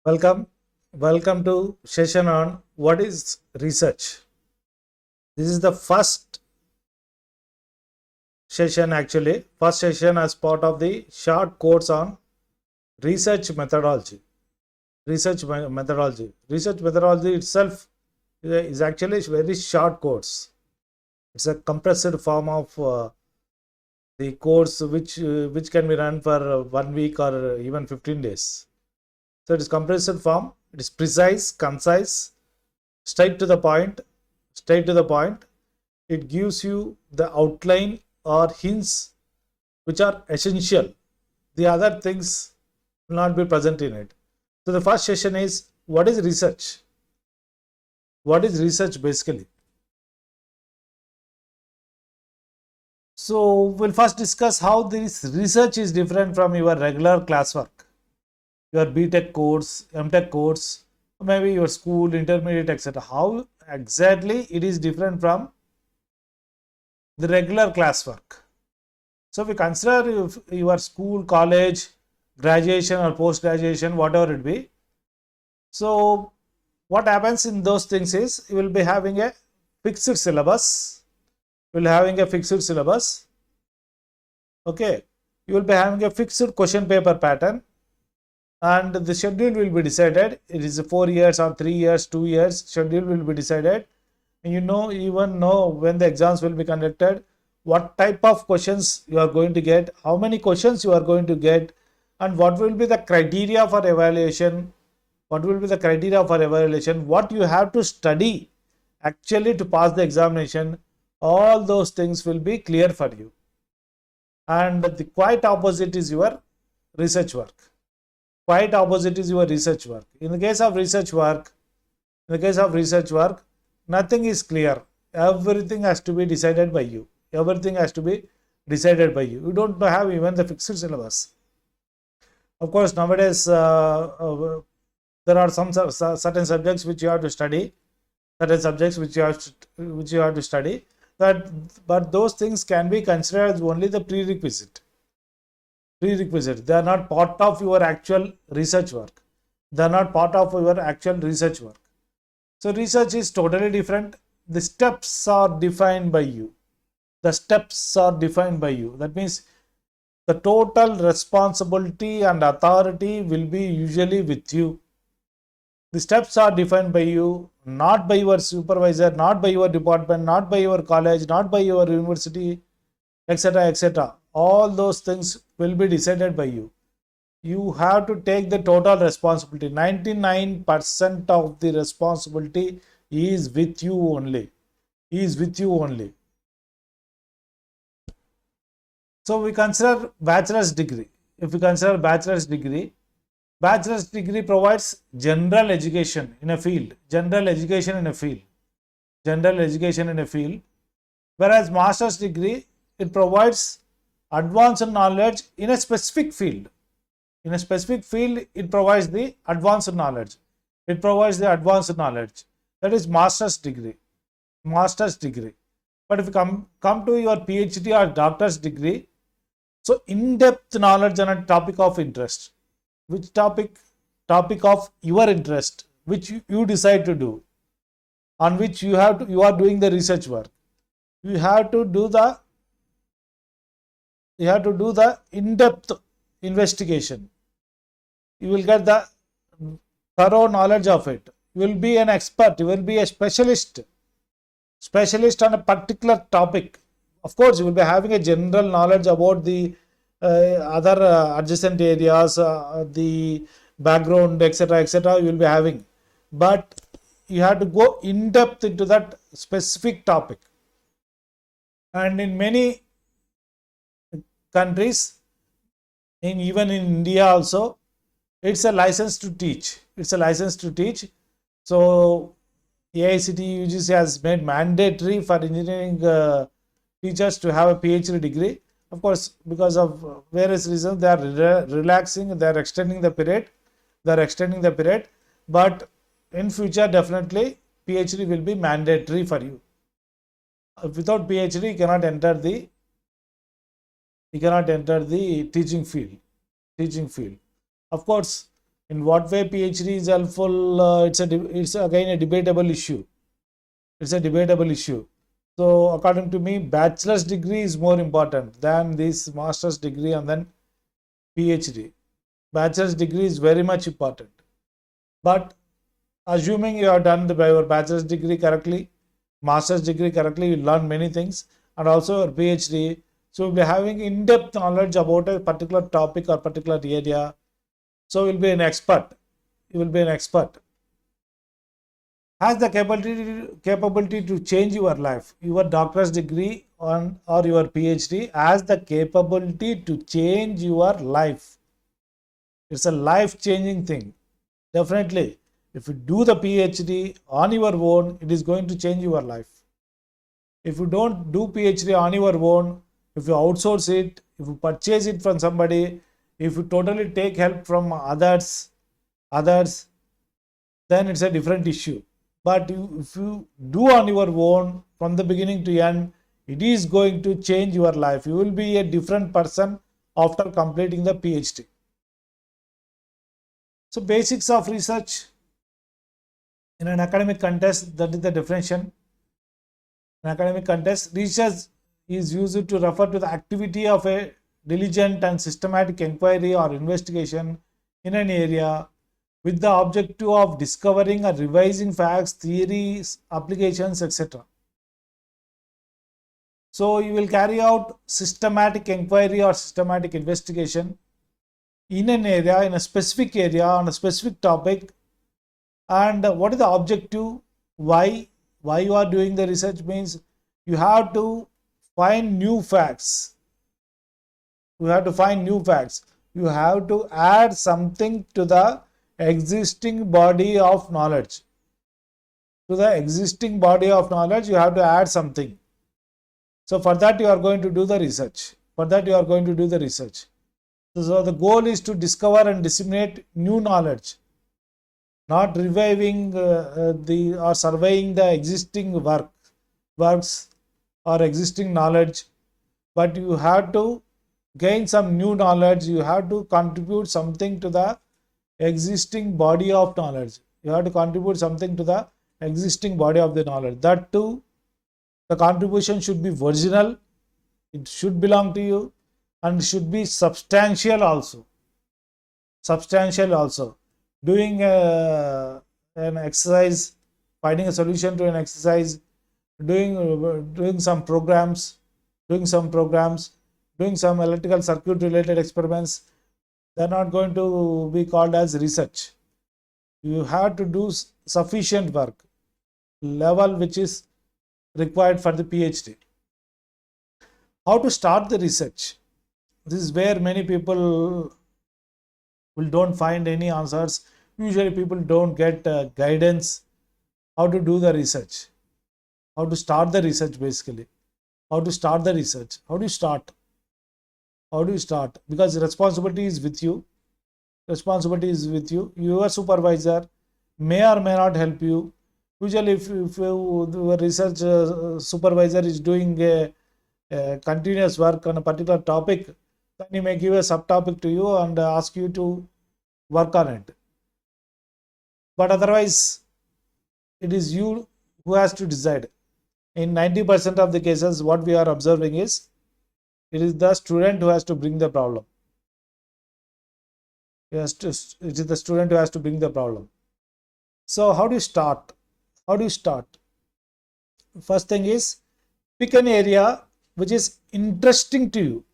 Welcome, welcome to session on what is research. This is the first session first session as part of the short course on research methodology. Research methodology itself is actually a very short course. It's a compressed form of the course which can be run for 1 week or even 15 days. So it is compressed form. It is precise, concise, straight to the point. It gives you the outline or hints which are essential. The other things will not be present in it. So the first session is what is research? What is research basically? So we'll first discuss how this research is different from your regular classwork. Your b.tech course, m.tech course, maybe your school, intermediate, etc. How exactly it is different from the regular classwork. So we consider your school, college, graduation or post-graduation, whatever it be. So what happens in those things is you will be having a fixed syllabus. Okay, you will be having a fixed question paper pattern. And the schedule will be decided. It is 4 years or 3 years, 2 years, schedule will be decided. And even know when the exams will be conducted, what type of questions you are going to get, how many questions you are going to get, and what will be the criteria for evaluation, what you have to study actually to pass the examination. All those things will be clear for you. And the quite opposite is your research work. In the case of research work, nothing is clear. Everything has to be decided by you. You don't have even the fixed syllabus. Of course, nowadays there are some certain subjects which you have to study, but those things can be considered as only the prerequisite. They are not part of your actual research work. So research is totally different. The steps are defined by you. That means the total responsibility and authority will be usually with you. The steps are defined by you, not by your supervisor, not by your department, not by your college, not by your university, etc. All those things will be decided by you. You have to take the total responsibility. 99% of the responsibility is with you only. So we consider bachelor's degree. If we consider bachelor's degree provides general education in a field. Whereas master's degree, it provides advanced knowledge in a specific field. It provides the advanced knowledge. That is master's degree. But if you come to your Ph.D. or doctor's degree, so in-depth knowledge on a topic of interest. Which topic of your interest, which you decide to do, on which you are doing the research work. You have to do the in-depth investigation. You will get the thorough knowledge of it. You will be an expert. You will be a specialist on a particular topic. Of course, you will be having a general knowledge about the other adjacent areas, the background, etc. You will be having, but you have to go in depth into that specific topic. And in many countries, even in India also, it's a license to teach. So AICTE UGC has made mandatory for engineering teachers to have a PhD degree. Of course, because of various reasons, they are relaxing, they are extending the period. But in future, definitely PhD will be mandatory for you. Without PhD, you cannot enter the teaching field. Of course, In what way PhD is helpful? It's again a debatable issue. It's a debatable issue. So according to me, bachelor's degree is more important than this master's degree and then PhD. Bachelor's degree is very much important. But assuming you have done your bachelor's degree correctly, master's degree correctly, you learn many things, and also your PhD. So you'll be having in-depth knowledge about a particular topic or particular area. So you'll be an expert. You will be an expert. Has the capability to change your life. Your doctor's degree or your PhD has the capability to change your life. It's a life-changing thing. Definitely, if you do the PhD on your own, it is going to change your life. If you don't do PhD on your own, if you outsource it, if you purchase it from somebody, if you totally take help from others, then it's a different issue. But if you do on your own from the beginning to end, it is going to change your life. You will be a different person after completing the PhD. So basics of research in an academic context, that is the definition. In academic context, research is used to refer to the activity of a diligent and systematic inquiry or investigation in an area with the objective of discovering or revising facts, theories, applications, etc. So you will carry out systematic inquiry or systematic investigation in an area, in a specific area, on a specific topic. And what is the objective? Why you are doing the research means you have to find new facts. You have to find new facts. You have to add something to the existing body of knowledge. To the existing body of knowledge, you have to add something. So for that you are going to do the research. So the goal is to discover and disseminate new knowledge, not reviving or surveying the existing works or existing knowledge, but you have to gain some new knowledge. You have to contribute something to the existing body of knowledge. That too, the contribution should be original, it should belong to you, and should be substantial also. Doing an exercise, finding a solution to an exercise, doing some programs, doing some electrical circuit related experiments, they are not going to be called as research. You have to do sufficient work, level which is required for the PhD. How to start the research? This is where many people don't find any answers. Usually people don't get guidance how to do the research, how to start the research basically. How do you start? Because responsibility is with you. Your supervisor may or may not help you. Usually if your research supervisor is doing a continuous work on a particular topic, then he may give a subtopic to you and ask you to work on it. But otherwise, it is you who has to decide. In 90% of the cases, what we are observing is, it is the student who has to bring the problem. It is the student who has to bring the problem. So how do you start? First thing is, pick an area which is interesting to you.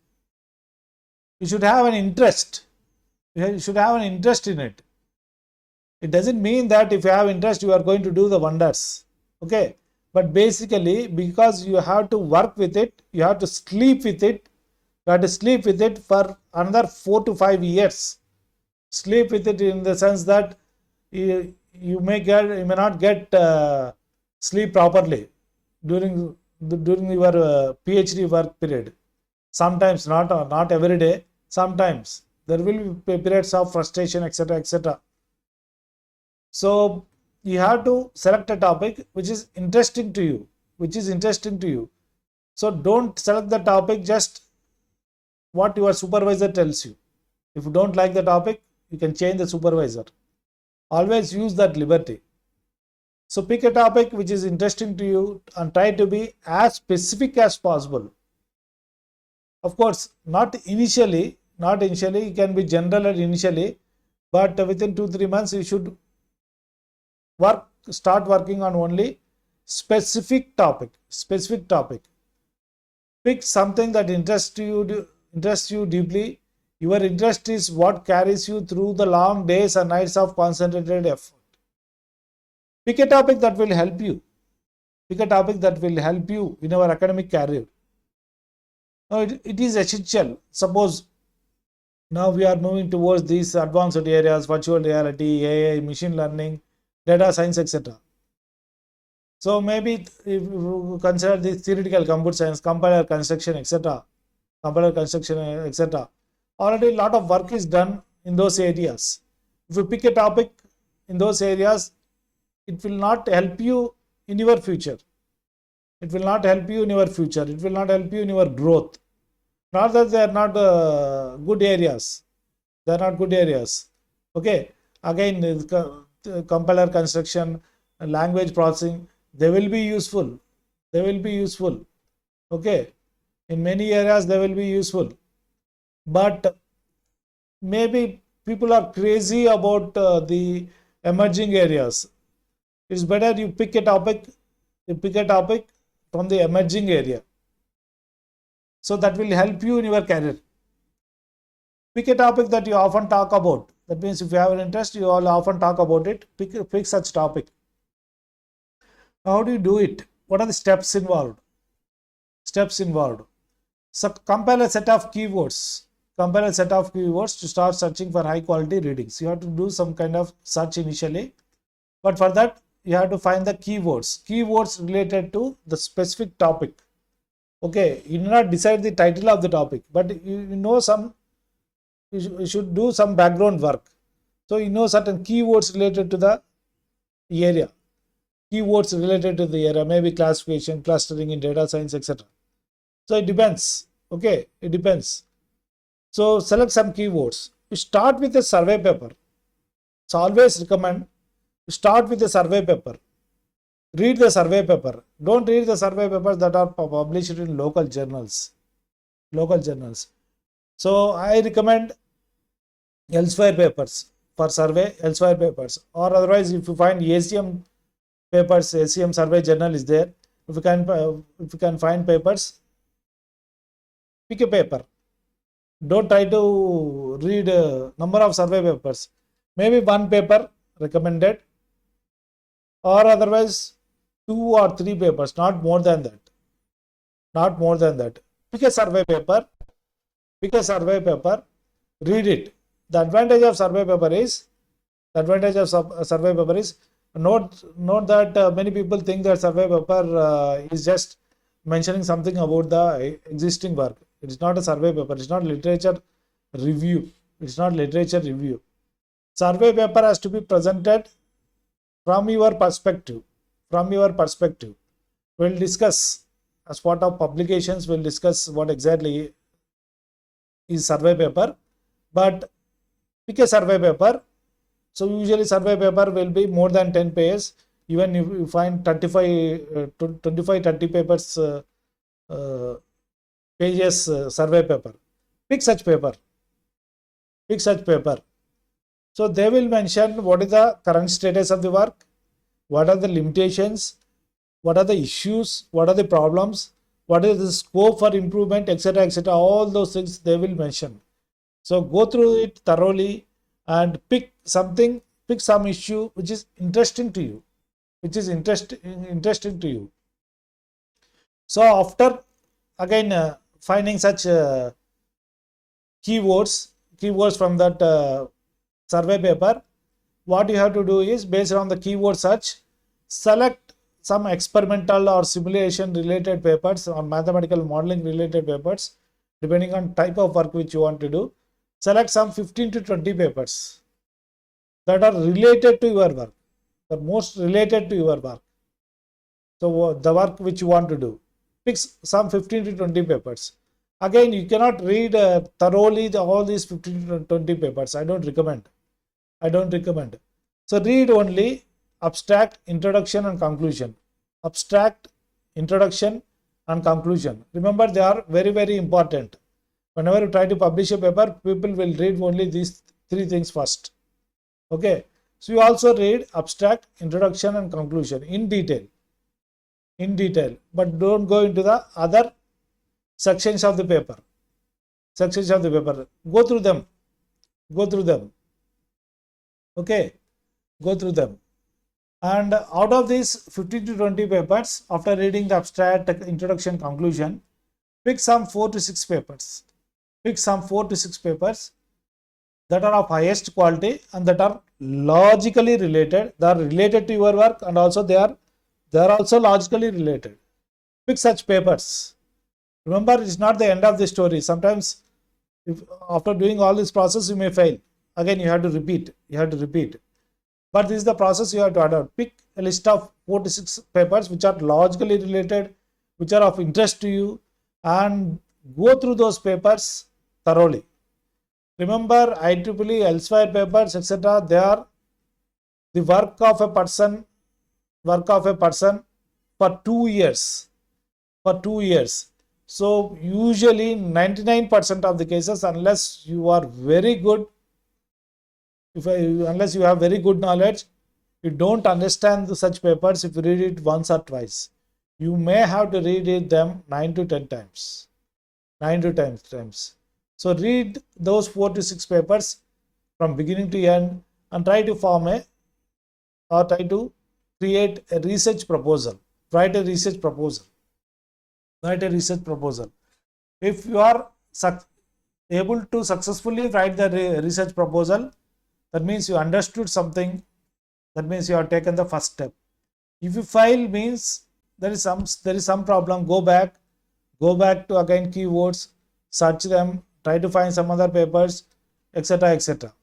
You should have an interest. You should have an interest in it. It doesn't mean that if you have interest, you are going to do the wonders. Okay. But basically, because you have to work with it, you have to sleep with it. You have to sleep with it for another 4 to 5 years. Sleep with it in the sense that you may not get sleep properly during your PhD work period. Sometimes, not every day. Sometimes there will be periods of frustration, etc. So you have to select a topic which is interesting to you. So don't select the topic just what your supervisor tells you. If you don't like the topic, You can change the supervisor. Always use that liberty. So pick a topic which is interesting to you and try to be as specific as possible. Of course, not initially, you can be general initially, but within 2-3 months you should start working on only specific topic. Pick something that interests you deeply. Your interest is what carries you through the long days and nights of concentrated effort. Pick a topic that will help you. In our academic career. Now, it is essential. Suppose now we are moving towards these advanced areas, virtual reality, AI, machine learning, data science, etc. So maybe if you consider the theoretical computer science, compiler construction, etc. Already a lot of work is done in those areas. If you pick a topic in those areas, it will not help you in your future. It will not help you in your growth. Not that they are not good areas. Okay. Again, compiler construction, language processing, they will be useful. Okay. In many areas, they will be useful. But maybe people are crazy about the emerging areas. It's better you pick a topic from the emerging area. So that will help you in your career. Pick a topic that you often talk about. That means if you have an interest, you all often talk about it. Pick such topic. How do you do it? What are the steps involved? So compile a set of keywords. To start searching for high quality readings. You have to do some kind of search initially. But for that, you have to find the keywords related to the specific topic. Okay, you do not decide the title of the topic, but you should do some background work. So you know certain keywords related to the area. Maybe classification, clustering in data science, etc. So it depends. Okay, it depends. So select some keywords. You start with a survey paper. So always recommend to start with a survey paper. Read the survey paper. Don't read the survey papers that are published in local journals. So I recommend elsewhere papers for survey, or otherwise if you find ACM papers, ACM survey journal is there. If you can find papers, pick a paper. Don't try to read a number of survey papers. Maybe one paper recommended, or otherwise 2 or 3 papers, not more than that. Pick a survey paper, read it. The advantage of survey paper is, note that many people think that survey paper is just mentioning something about the existing work. It is not a survey paper. It is not literature review. Survey paper has to be presented from your perspective. We'll discuss as part of publications. We'll discuss what exactly is survey paper. But pick a survey paper. So usually survey paper will be more than 10 pages. Even if you find 25-30 papers pages survey paper. Pick such paper. So they will mention what is the current status of the work, what are the limitations, what are the issues, what are the problems, what is the scope for improvement, etc. All those things they will mention. So go through it thoroughly and pick some issue which is interesting to you. So after again finding such keywords from that survey paper, what you have to do is, based on the keyword search, select some experimental or simulation related papers or mathematical modeling related papers, depending on type of work which you want to do. Select some 15 to 20 papers that are related to your work, the most related to your work. So the work which you want to do, pick some 15 to 20 papers. Again, you cannot read thoroughly all these 15 to 20 papers. I don't recommend. I don't recommend. So read only abstract, introduction and conclusion. Abstract, introduction and conclusion. Remember, they are very, very important. Whenever you try to publish a paper, people will read only these three things first. Okay. So you also read abstract, introduction and conclusion in detail. In detail. But don't go into the other sections of the paper. Sections of the paper. Go through them. Go through them. Okay. Go through them. And out of these 15 to 20 papers, after reading the abstract, introduction, conclusion, pick some 4 to 6 papers. Pick some 4 to 6 papers that are of highest quality and that are logically related. They are related to your work, and also they are also logically related. Pick such papers. Remember, it's not the end of the story. Sometimes, if after doing all this process, you may fail. Again, you have to repeat. You have to repeat. But this is the process you have to adopt. Pick a list of 4 to 6 papers which are logically related, which are of interest to you, and go through those papers thoroughly. Remember, IEEE, elsewhere papers, etc. They are the work of a person for 2 years. For 2 years. So usually 99% of the cases, unless you are very good, unless you have very good knowledge, you don't understand such papers if you read it once or twice. You may have to read them 9 to 10 times. 9 to 10 times. So read those 4 to 6 papers from beginning to end and try to try to create a research proposal. Write a research proposal. Write a research proposal. If you are able to successfully write the research proposal, that means you understood something. That means you have taken the first step. If you fail, means there is some problem. Go back to again keywords, search them, try to find some other papers, etc., etc.,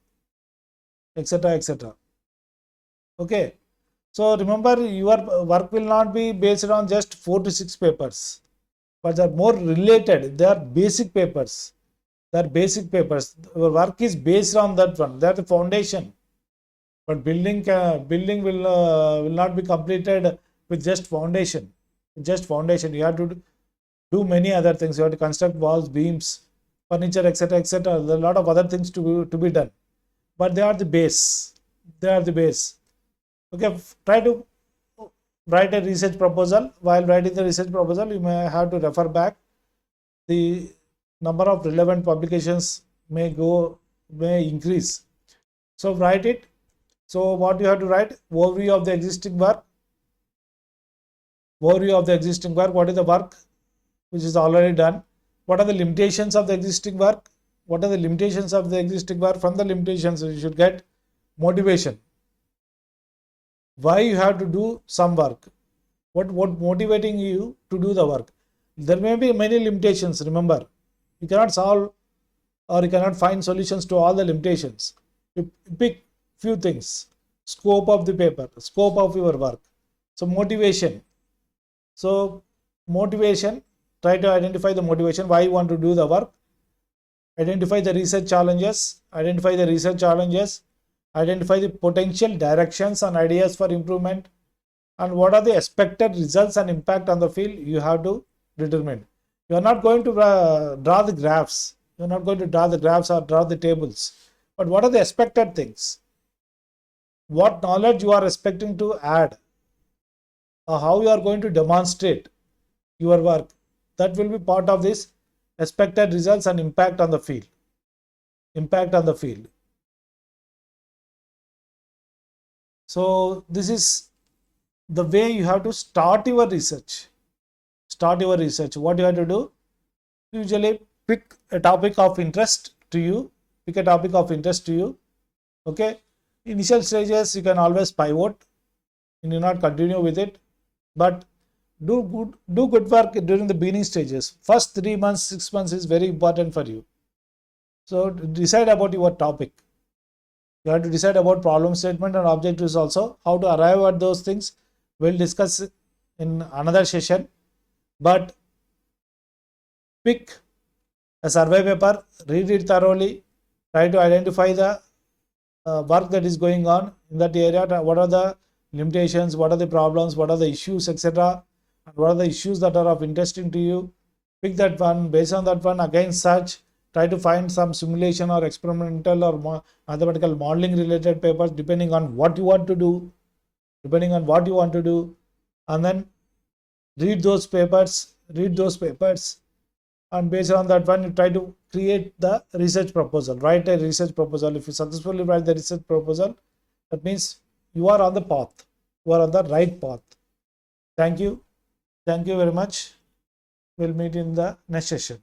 etc., etc. Okay. So remember, your work will not be based on just 4 to 6 papers, but they are more related. They are basic papers. That basic papers. Your work is based on that one. They are the foundation. But building will not be completed with just foundation. Just foundation. You have to do many other things. You have to construct walls, beams, furniture, etc., etc. There are a lot of other things to be done. But they are the base. They are the base. Okay. Try to write a research proposal. While writing the research proposal, you may have to refer back. The number of relevant publications may increase. So write it. So what you have to write? Overview of the existing work. Overview of the existing work. What is the work which is already done? What are the limitations of the existing work? What are the limitations of the existing work? From the limitations, you should get motivation. Why you have to do some work? What motivating you to do the work? There may be many limitations. Remember, you cannot solve or you cannot find solutions to all the limitations. You pick few things. Scope of the paper, scope of your work. So motivation. So motivation, try to identify the motivation, why you want to do the work. Identify the research challenges. Identify the research challenges. Identify the potential directions and ideas for improvement. And what are the expected results and impact on the field, you have to determine. You are not going to draw the graphs. You are not going to draw the graphs or draw the tables. But what are the expected things? What knowledge you are expecting to add? Or how you are going to demonstrate your work? That will be part of this expected results and impact on the field. Impact on the field. So this is the way you have to start your research. Start your research. What you have to do? Usually pick a topic of interest to you. Pick a topic of interest to you. Okay. Initial stages you can always pivot. You need not continue with it. But do good work during the beginning stages. First 3 months, 6 months is very important for you. So decide about your topic. You have to decide about problem statement and objectives also. How to arrive at those things, we'll discuss in another session. But pick a survey paper, read it thoroughly, try to identify the work that is going on in that area, what are the limitations, what are the problems, what are the issues, etc., and what are the issues that are of interesting to you. Pick that one. Based on that one, again search, try to find some simulation or experimental or mathematical modeling related papers, depending on what you want to do, and then read those papers, and based on that one, you try to create the research proposal. Write a research proposal. If you successfully write the research proposal, that means you are on the path, you are on the right path. Thank you very much. We'll meet in the next session.